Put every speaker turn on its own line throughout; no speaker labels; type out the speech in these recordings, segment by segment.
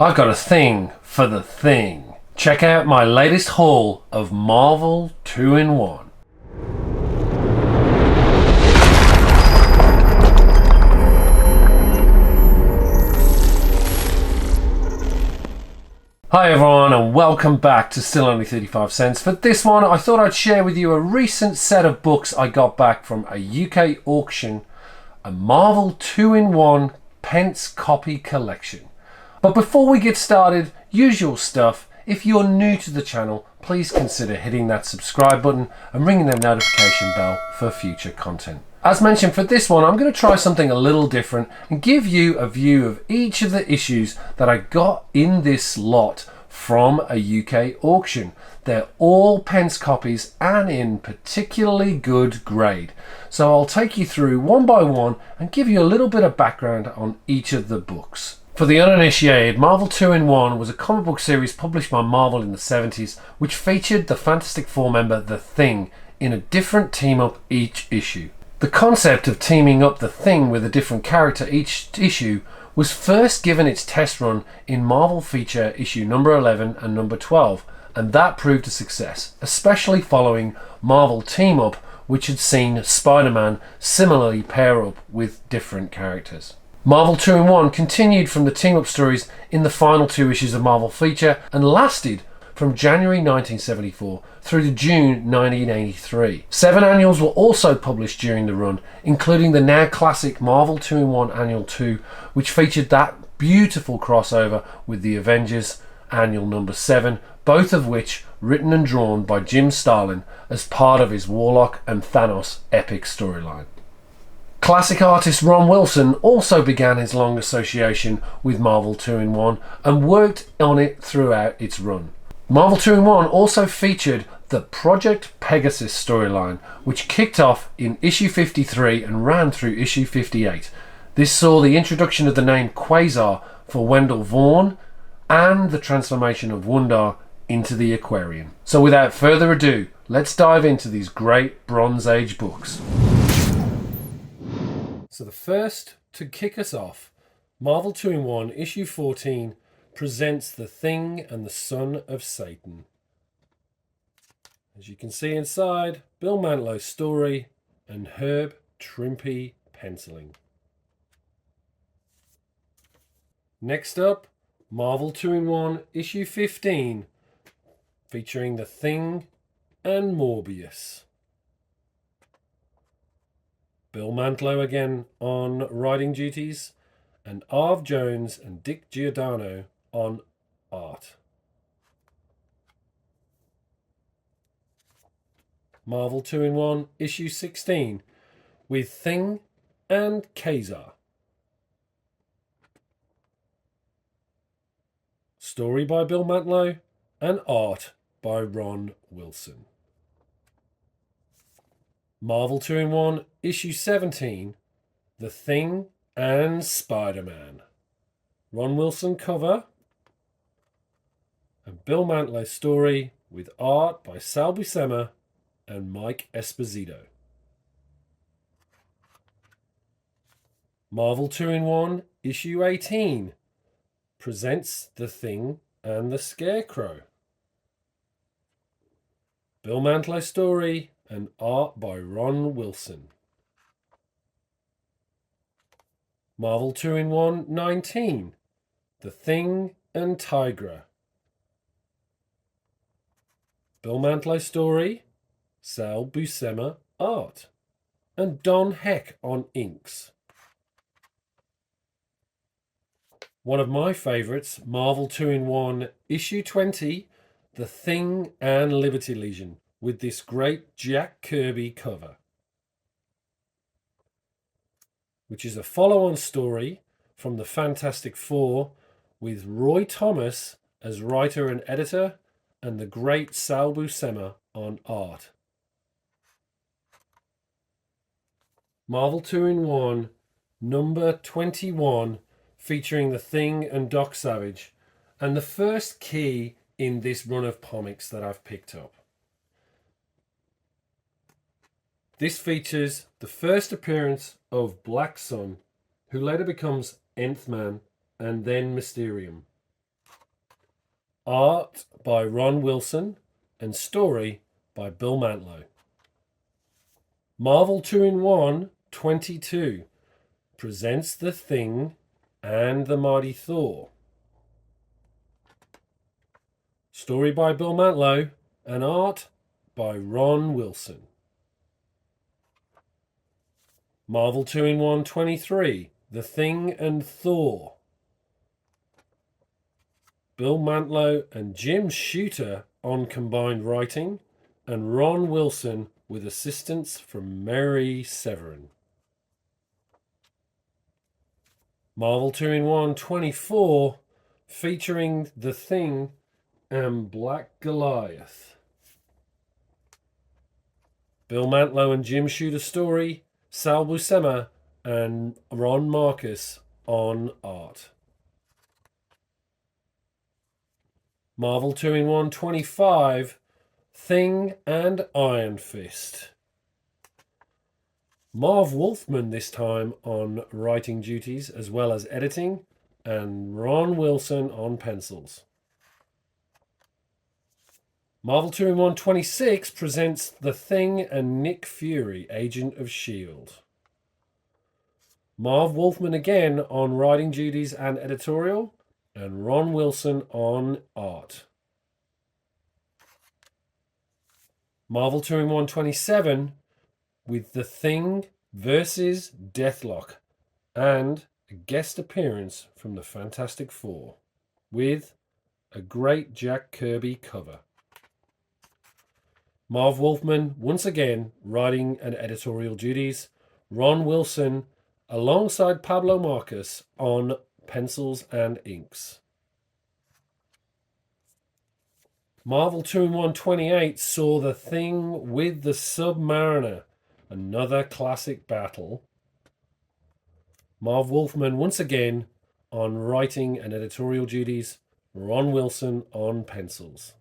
I've got a thing for the Thing. Check out my latest haul of Marvel 2-in-1. Hi everyone and welcome back to Still Only 35 Cents. For this one I thought I'd share with you a recent set of books I got back from a UK auction, a Marvel 2-in-1 pence copy collection. But before we get started, usual stuff, if you're new to the channel, please consider hitting that subscribe button and ringing the notification bell for future content. As mentioned, for this one, I'm going to try something a little different and give you a view of each of the issues that I got in this lot from a UK auction. They're all pence copies and in particularly good grade. So I'll take you through one by one and give you a little bit of background on each of the books. For the uninitiated, Marvel 2-in-1 was a comic book series published by Marvel in the 70s, which featured the Fantastic Four member The Thing in a different team-up each issue. The concept of teaming up The Thing with a different character each issue was first given its test run in Marvel Feature issue number 11 and number 12, and that proved a success, especially following Marvel Team Up, which had seen Spider-Man similarly pair up with different characters. Marvel 2-in-1 continued from the team-up stories in the final two issues of Marvel Feature and lasted from January 1974 through to June 1983. 7 annuals were also published during the run, including the now classic Marvel 2-in-1 Annual 2, which featured that beautiful crossover with the Avengers Annual number 7, both of which written and drawn by Jim Starlin as part of his Warlock and Thanos epic storyline. Classic artist Ron Wilson also began his long association with Marvel 2-in-1 and worked on it throughout its run. Marvel 2-in-1 also featured the Project Pegasus storyline, which kicked off in issue 53 and ran through issue 58. This saw the introduction of the name Quasar for Wendell Vaughn and the transformation of Wundarr into the Aquarian. So without further ado, let's dive into these great Bronze Age books. So the first to kick us off, Marvel 2-in-1 issue 14 presents The Thing and the Son of Satan. As you can see inside, Bill Mantlow's story and Herb Trimpe penciling. Next up, Marvel 2-in-1 issue 15 featuring The Thing and Morbius. Bill Mantlo again on writing duties, and Arv Jones and Dick Giordano on art. Marvel 2-in-1 issue 16 with Thing and Ka-zar. Story by Bill Mantlo and art by Ron Wilson. Marvel 2-in-1 issue 17 The Thing and Spider-Man. Ron Wilson cover and Bill Mantlo story with art by Sal Buscema and Mike Esposito. Marvel 2-in-1 issue 18 presents The Thing and the Scarecrow. Bill Mantlo story and art by Ron Wilson. Marvel 2-in-1 19 The Thing and Tigra. Bill Mantlo story, Sal Buscema art, and Don Heck on inks. One of my favourites, Marvel 2-in-1 issue 20 The Thing and Liberty Legion, with this great Jack Kirby cover, which is a follow-on story from the Fantastic Four with Roy Thomas as writer and editor and the great Sal Buscema on art. Marvel 2-in-1 number 21 featuring The Thing and Doc Savage, and the first key in this run of comics that I've picked up. This features the first appearance of Black Sun, who later becomes Nth Man and then Mysterium. Art by Ron Wilson and story by Bill Mantlo. Marvel 2-in-1 22 presents The Thing and the Mighty Thor. Story by Bill Mantlo and art by Ron Wilson. Marvel 2-in-1 23 The Thing and Thor. Bill Mantlo and Jim Shooter on combined writing, and Ron Wilson with assistance from Mary Severin. Marvel 2-in-1 24 featuring The Thing and Black Goliath. Bill Mantlo and Jim Shooter story, Sal Buscema and Ron Marcus on art. Marvel 2-in-1 25 Thing and Iron Fist. Marv Wolfman this time on writing duties as well as editing, and Ron Wilson on pencils. Marvel 2-in-1 26 presents The Thing and Nick Fury, Agent of S.H.I.E.L.D. Marv Wolfman again on writing duties and editorial, and Ron Wilson on art. Marvel 2-in-1 27 with The Thing versus Deathlok and a guest appearance from the Fantastic Four with a great Jack Kirby cover. Marv Wolfman once again writing and editorial duties. Ron Wilson alongside Pablo Marcus on pencils and inks. Marvel 2-in-1 28 saw The Thing with the Submariner, another classic battle. Marv Wolfman once again on writing and editorial duties. Ron Wilson on pencils.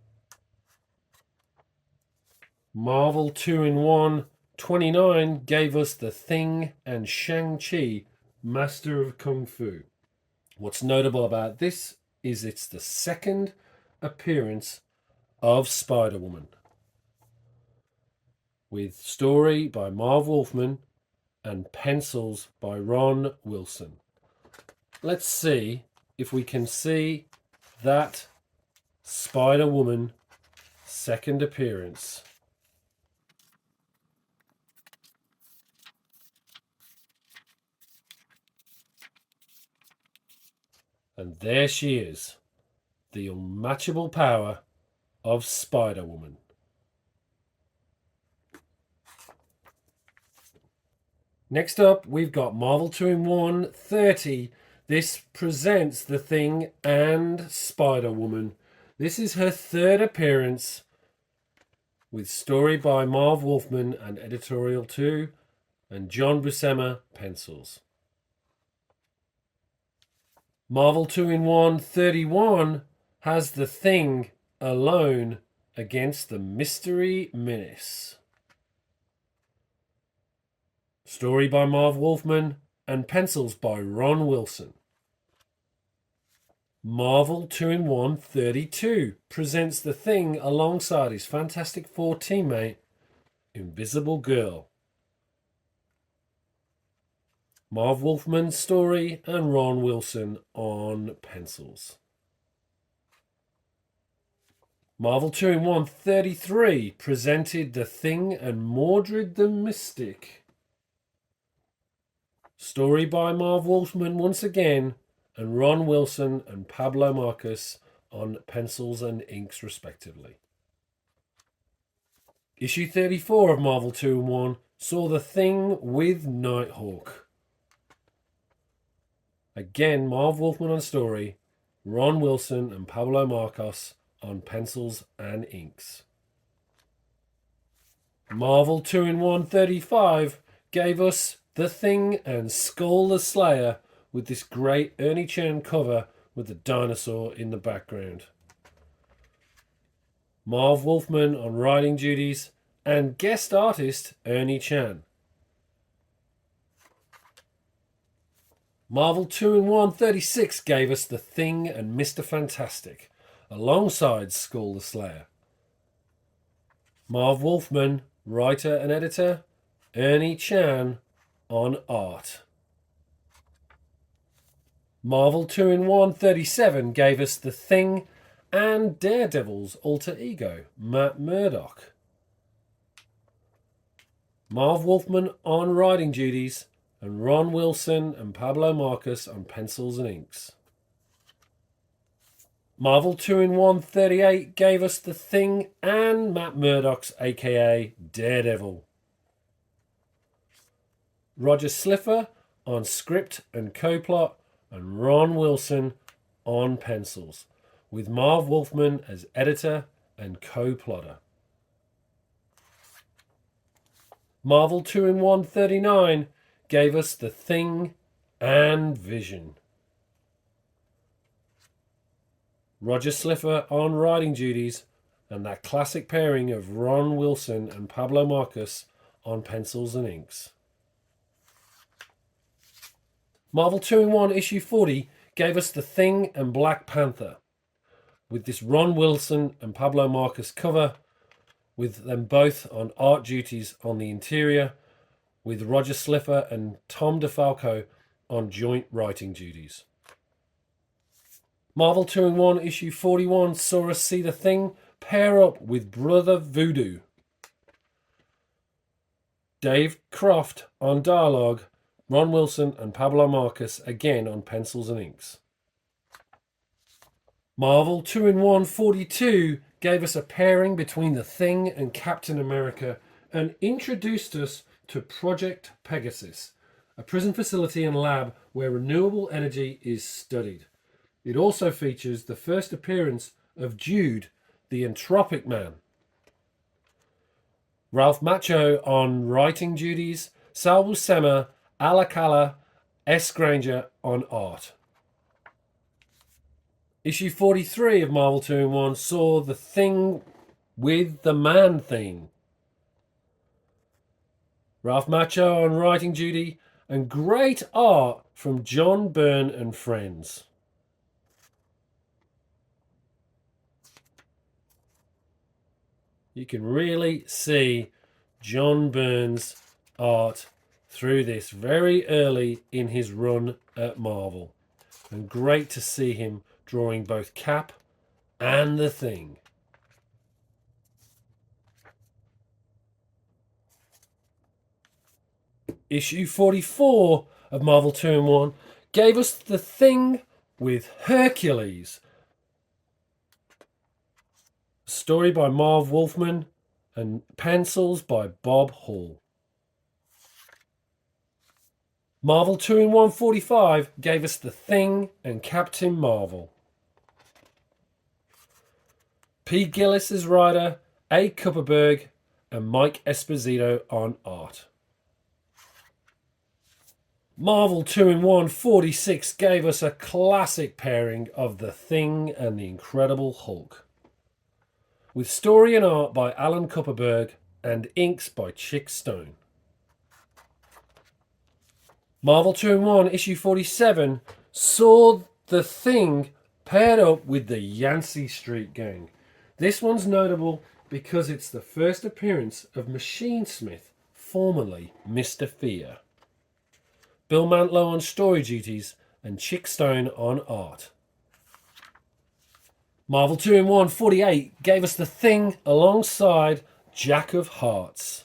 Marvel 2-in-1 29 gave us The Thing and Shang-Chi, Master of Kung Fu. What's notable about this is it's the second appearance of Spider-Woman, with story by Marv Wolfman and pencils by Ron Wilson. Let's see if we can see that Spider-Woman second appearance. And there she is, the unmatchable power of Spider-Woman. Next up, we've got Marvel 2-in-1 30. This presents The Thing and Spider-Woman. This is her third appearance, with story by Marv Wolfman and editorial too, and John Buscema pencils. Marvel 2-in-1 31 has The Thing alone against the Mystery Menace. Story by Marv Wolfman and pencils by Ron Wilson. Marvel 2-in-1 32 presents The Thing alongside his Fantastic Four teammate, Invisible Girl. Marv Wolfman's story and Ron Wilson on pencils. Marvel 2-in-1 33 presented The Thing and Mordred the Mystic. Story by Marv Wolfman once again, and Ron Wilson and Pablo Marcus on pencils and inks respectively. Issue 34 of Marvel 2-in-1 saw The Thing with Nighthawk. Again, Marv Wolfman on story, Ron Wilson and Pablo Marcos on pencils and inks. Marvel 2-in-1 35 gave us The Thing and Skull the Slayer with this great Ernie Chan cover with the dinosaur in the background. Marv Wolfman on writing duties and guest artist Ernie Chan. Marvel 2-in-1 36 gave us The Thing and Mr. Fantastic, alongside Skull the Slayer. Marv Wolfman, writer and editor. Ernie Chan on art. Marvel 2-in-1 37 gave us The Thing and Daredevil's alter ego, Matt Murdock. Marv Wolfman on writing duties, and Ron Wilson and Pablo Marcus on pencils and inks. Marvel 2-in-1 38 gave us The Thing and Matt Murdock's aka Daredevil. Roger Slipher on script and co-plot, and Ron Wilson on pencils, with Marv Wolfman as editor and co-plotter. Marvel 2-in-1 39 gave us The Thing and Vision. Roger Slipher on writing duties, and that classic pairing of Ron Wilson and Pablo Marcus on pencils and inks. Marvel 2-in-1 issue 40 gave us The Thing and Black Panther, with this Ron Wilson and Pablo Marcus cover, with them both on art duties on the interior, with Roger Slipher and Tom DeFalco on joint writing duties. Marvel 2-in-1 issue 41 saw us see The Thing pair up with Brother Voodoo. Dave Croft on dialogue, Ron Wilson and Pablo Marcus again on pencils and inks. Marvel 2-in-1 42 gave us a pairing between The Thing and Captain America and introduced us to Project Pegasus, a prison facility and lab where renewable energy is studied. It also features the first appearance of Jude, the Entropic Man. Ralph Macchio on writing duties, Sal Buscema, Alcala, S. Granger on art. Issue 43 of Marvel 2-in-1 saw The Thing with the Man-Thing. Ralph Macchio on writing duty, and great art from John Byrne and friends. You can really see John Byrne's art through this very early in his run at Marvel. And great to see him drawing both Cap and The Thing. Issue 44 of Marvel 2-in-1 gave us The Thing with Hercules. Story by Marv Wolfman and pencils by Bob Hall. Marvel 2-in-1 45 gave us The Thing and Captain Marvel. P. Gillis is writer, A. Kupperberg and Mike Esposito on art. Marvel 2-in-1 46 gave us a classic pairing of The Thing and the Incredible Hulk, with story and art by Alan Kupperberg and inks by Chick Stone. Marvel 2-in-1 issue 47 saw The Thing paired up with the Yancy Street Gang. This one's notable because it's the first appearance of Machine Smith, formerly Mr. Fear. Bill Mantlo on story duties and Chick Stone on art. Marvel 2-in-1 48 gave us The Thing alongside Jack of Hearts.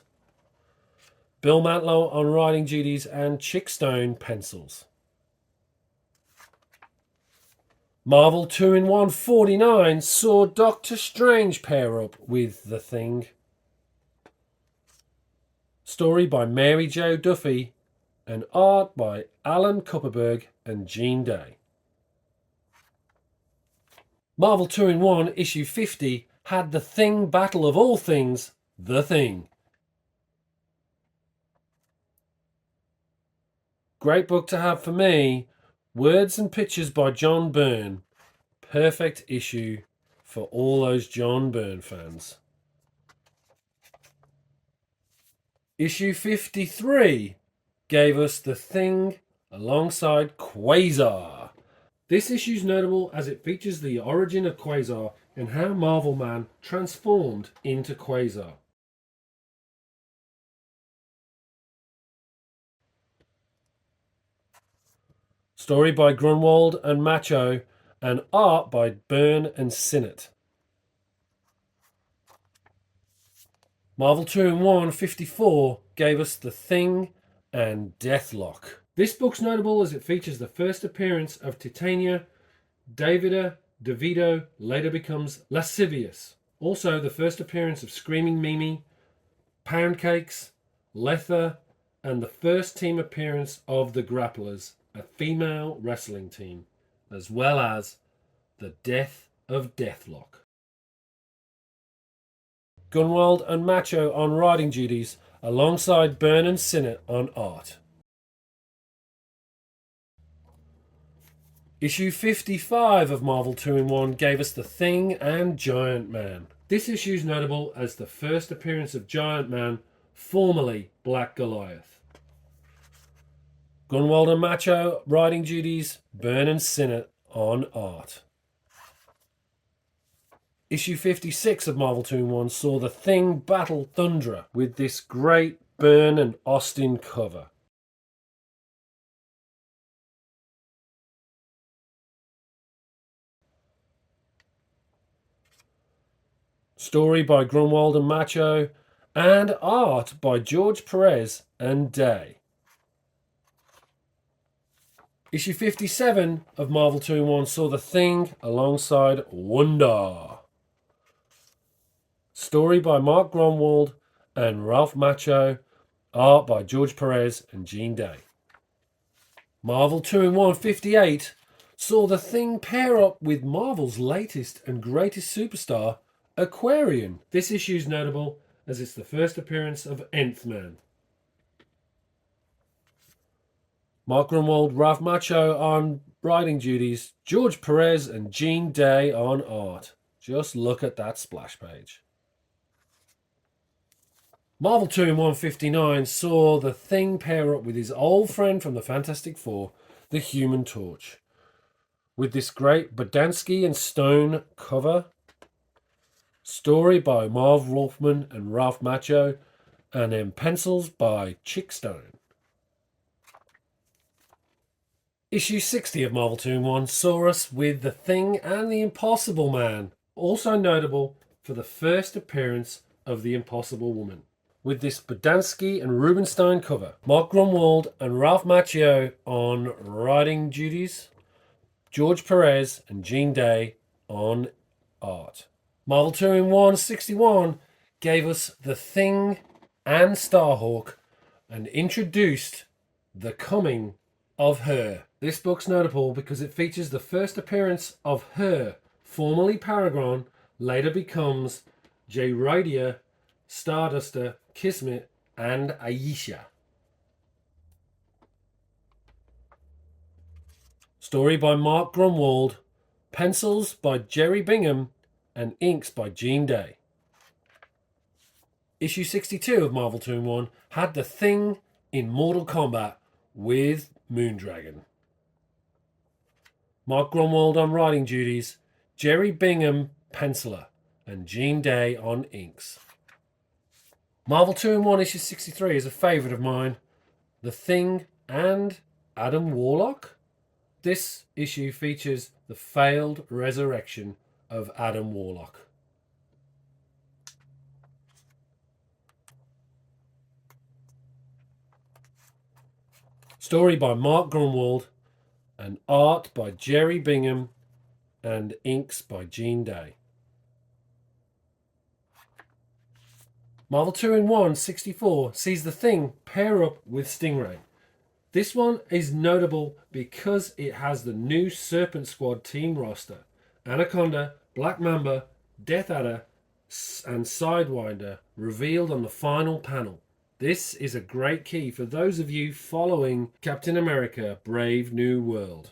Bill Mantlo on writing duties and Chick Stone pencils. Marvel 2-in-1 49 saw Doctor Strange pair up with The Thing. Story by Mary Jo Duffy and art by Alan Kupperberg and Gene Day. Marvel 2-in-1 issue 50 had The Thing Battle of All Things, The Thing. Great book to have for me. Words and pictures by John Byrne. Perfect issue for all those John Byrne fans. Issue 53 gave us The Thing alongside Quasar. This issue is notable as it features the origin of Quasar and how Marvel Man transformed into Quasar. Story by Grunwald and Macho, and art by Byrne and Sinnott. Marvel 2-in-1 54 gave us The Thing and Deathlok. This book's notable as it features the first appearance of Titania. Davida DeVito later becomes Lascivious. Also, the first appearance of Screaming Mimi, Poundcakes, Letha, and the first team appearance of the Grapplers, a female wrestling team, as well as the death of Deathlok. Gunwald and Macho on writing duties, alongside Byrne and Sinnott on art. Issue 55 of Marvel 2-in-1 gave us The Thing and Giant Man. This issue is notable as the first appearance of Giant Man, formerly Black Goliath. Gunwald and Macho writing duties, Byrne and Sinnott on art. Issue 56 of Marvel 2-in-1 saw The Thing battle Thundra with this great Byrne and Austin cover. Story by Grunwald and Macho, and art by George Perez and Day. Issue 57 of Marvel 2-in-1 saw The Thing alongside Wundarr. Story by Mark Grunwald and Ralph Macho, art by George Perez and Gene Day. Marvel 2-in-1 58 saw The Thing pair up with Marvel's latest and greatest superstar, Aquarian. This issue is notable as it's the first appearance of Nth Man. Mark Grunwald, Ralph Macho on writing duties, George Perez and Gene Day on art. Just look at that splash page. Marvel 2-in-1 59 saw The Thing pair up with his old friend from the Fantastic Four, the Human Torch, with this great Bodansky and Stone cover. Story by Marv Wolfman and Ralph Macho, and then pencils by Chick Stone. Issue 60 of Marvel 2-in-1 saw us with The Thing and the Impossible Man, also notable for the first appearance of the Impossible Woman, with this Bodansky and Rubenstein cover. Mark Grunwald and Ralph Macchio on writing duties, George Perez and Gene Day on art. Marvel 2-in-1 61 gave us The Thing and Starhawk and introduced the coming of Her. This book's notable because it features the first appearance of Her, formerly Paragon, later becomes J-Radia, Starduster, Kismet, and Aisha. Story by Mark Grunwald, pencils by Jerry Bingham, and inks by Gene Day. Issue 62 of Marvel 2-in-1 had The Thing in Mortal Kombat with Moondragon. Mark Grunwald on writing duties, Jerry Bingham penciler, and Gene Day on inks. Marvel 2-in-1 issue 63 is a favourite of mine, The Thing and Adam Warlock. This issue features the failed resurrection of Adam Warlock. Story by Mark Grunwald and art by Jerry Bingham and inks by Gene Day. Marvel 2-in-1 64 sees The Thing pair up with Stingray. This one is notable because it has the new Serpent Squad team roster. Anaconda, Black Mamba, Death Adder, and Sidewinder revealed on the final panel. This is a great key for those of you following Captain America Brave New World.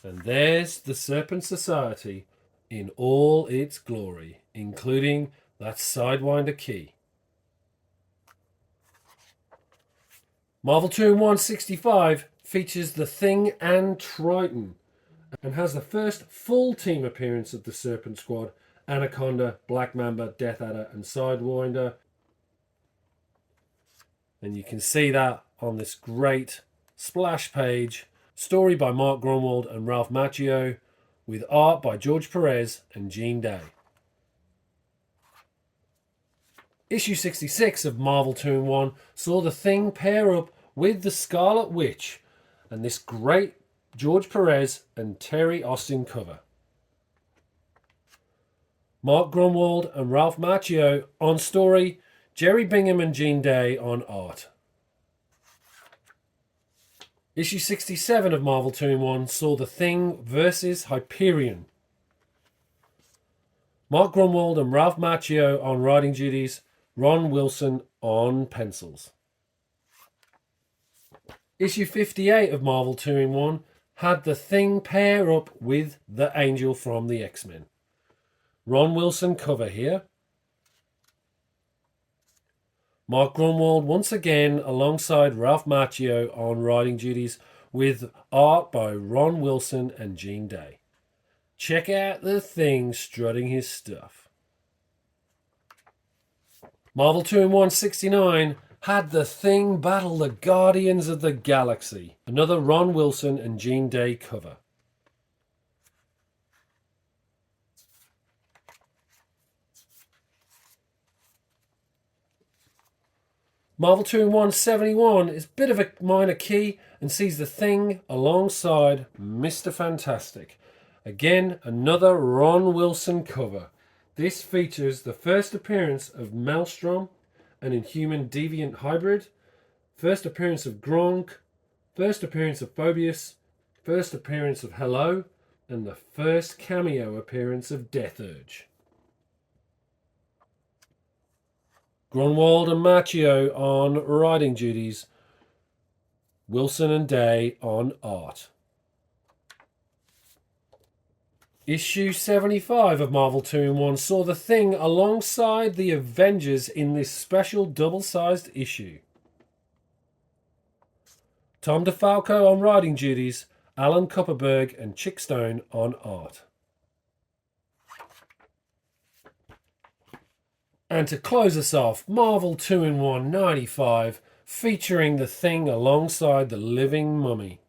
And there's the Serpent Society in all its glory, including that Sidewinder key. Marvel 2-in-1 65 features the Thing and Triton and has the first full team appearance of the Serpent Squad, Anaconda, Black Mamba, Death Adder and Sidewinder. And you can see that on this great splash page. Story by Mark Grunwald and Ralph Macchio, with art by George Perez and Gene Day. Issue 66 of Marvel 2-in-1 saw the Thing pair up with the Scarlet Witch and this great George Perez and Terry Austin cover. Mark Grunwald and Ralph Macchio on story, Jerry Bingham and Gene Day on art. Issue 67 of Marvel 2-in-1 saw the Thing versus Hyperion. Mark Grunwald and Ralph Macchio on writing duties, Ron Wilson on pencils. Issue 58 of Marvel 2-in-1 had the Thing pair up with the Angel from the X-Men. Ron Wilson cover here. Mark Grunwald once again alongside Ralph Macchio on writing duties, with art by Ron Wilson and Gene Day. Check out the Thing strutting his stuff. Marvel 2-in-1 69 had the Thing battle the Guardians of the Galaxy. Another Ron Wilson and Gene Day cover. Marvel 2-in-1 71 is a bit of a minor key and sees the Thing alongside Mr. Fantastic. Again, another Ron Wilson cover. This features the first appearance of Maelstrom, an Inhuman Deviant hybrid, first appearance of Gronk, first appearance of Phobius, first appearance of Hello, and the first cameo appearance of Death Urge. Grunwald and Macchio on writing duties, Wilson and Day on art. Issue 75 of Marvel 2-in-1 saw the Thing alongside the Avengers in this special double-sized issue. Tom DeFalco on writing duties, Alan Kupperberg and Chick Stone on art. And to close us off, Marvel 2-in-1 95 featuring the Thing alongside the Living Mummy.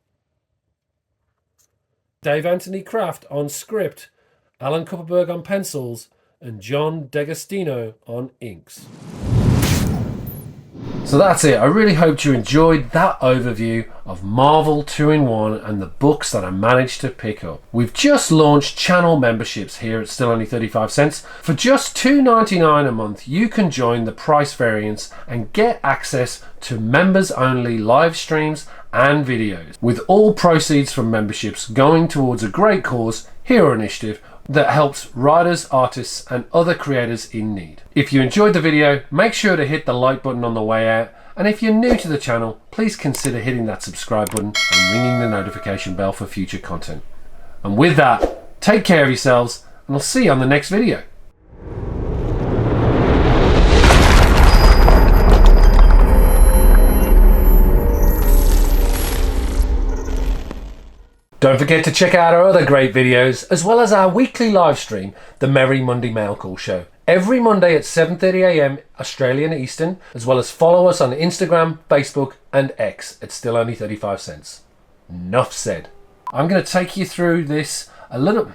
Dave Anthony Kraft on script, Alan Kupperberg on pencils, and John D'Agostino on inks. So that's it. I really hope you enjoyed that overview of Marvel 2-in-1 and the books that I managed to pick up. We've just launched channel memberships here at Still Only 35 Cents. For just $2.99 a month, you can join the price variance and get access to members only live streams and videos, with all proceeds from memberships going towards a great cause, Hero Initiative, that helps writers, artists and other creators in need. If you enjoyed the video, make sure to hit the like button on the way out, and if you're new to the channel, please consider hitting that subscribe button and ringing the notification bell for future content. And with that, take care of yourselves, and I'll see you on the next video. Don't forget to check out our other great videos, as well as our weekly live stream, the Merry Monday Mailcall Show, every Monday at 7:30 AM Australian Eastern, as well as follow us on Instagram, Facebook and X at Still Only 35 Cents. Enough said. I'm going to take you through this a little...